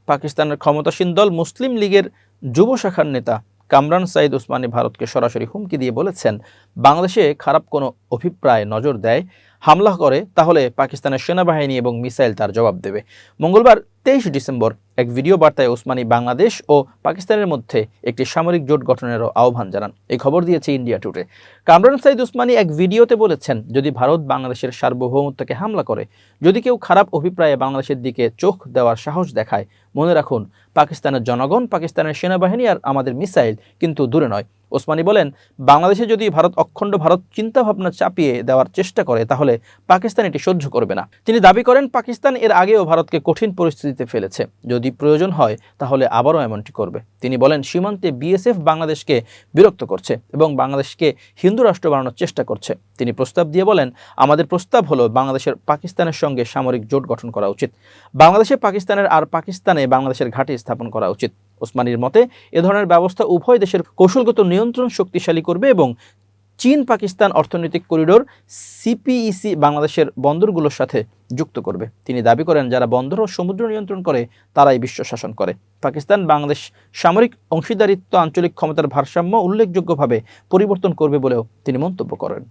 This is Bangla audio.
পাকিস্তানের ক্ষমতাসীন দল মুসলিম লীগের যুব শাখার নেতা কামরান সাঈদ ওসমানী ভারতকে সরাসরি হুমকি দিয়ে বলেছেন, বাংলাদেশে খারাপ কোনো অভিপ্রায় নজর দেয়, হামলা করে, তাহলে পাকিস্তানের সেনাবাহিনী এবং মিসাইল তার জবাব দেবে। মঙ্গলবার 23 ডিসেম্বর এক ভিডিও বার্তায় ওসমানী বাংলাদেশ ও পাকিস্তানের মধ্যে একটি সামরিক জোট গঠনেরও আহ্বান জানান। এই খবর দিয়েছে ইন্ডিয়া টুডে। কামরান সাঈদ ওসমানী এক ভিডিওতে বলেছেন, যদি ভারত বাংলাদেশের সার্বভৌমত্বকে হামলা করে, যদি কেউ খারাপ অভিপ্রায়ে বাংলাদেশের দিকে চোখ দেওয়ার সাহস দেখায়, মনে রাখুন, পাকিস্তানের জনগণ, পাকিস্তানের সেনাবাহিনী আর আমাদের মিসাইল কিন্তু দূরে নয়। ওসমানী বলেন, বাংলাদেশে যদি ভারত অখণ্ড ভারত চিন্তাভাবনা চাপিয়ে দেওয়ার চেষ্টা করে, তাহলে পাকিস্তান এটি সহ্য করবে না। তিনি দাবি করেন, পাকিস্তান এর আগেও ভারতকে কঠিন পরিস্থিতিতে ফেলেছে, যদি প্রয়োজন হয় তাহলে আবারও এমনটি করবে। তিনি বলেন, সীমান্তে বিএসএফ বাংলাদেশকে বিরক্ত করছে এবং বাংলাদেশকে হিন্দু রাষ্ট্র বানানোর চেষ্টা করছে। তিনি প্রস্তাব দিয়ে বলেন, আমাদের প্রস্তাব হলো বাংলাদেশের পাকিস্তানের সঙ্গে সামরিক জোট গঠন করা উচিত, বাংলাদেশে পাকিস্তানের আর পাকিস্তানে বাংলাদেশের ঘাঁটি স্থাপন করা উচিত। ওসমানীর মতে, এ ধরনের ব্যবস্থা উভয় দেশের কৌশলগত নিয়ন্ত্রণ শক্তিশালী করবে এবং চীন পাকিস্তান অর্থনৈতিক করিডোর সিপিইসি বাংলাদেশের বন্দরগুলোর সাথে যুক্ত করবে। তিনি দাবি করেন, যারা বন্দর ও সমুদ্র নিয়ন্ত্রণ করে তারাই বিশ্ব শাসন করে। পাকিস্তান বাংলাদেশ সামরিক অংশীদারিত্ব আঞ্চলিক ক্ষমতার ভারসাম্য উল্লেখযোগ্যভাবে পরিবর্তন করবে বলেও তিনি মন্তব্য করেন।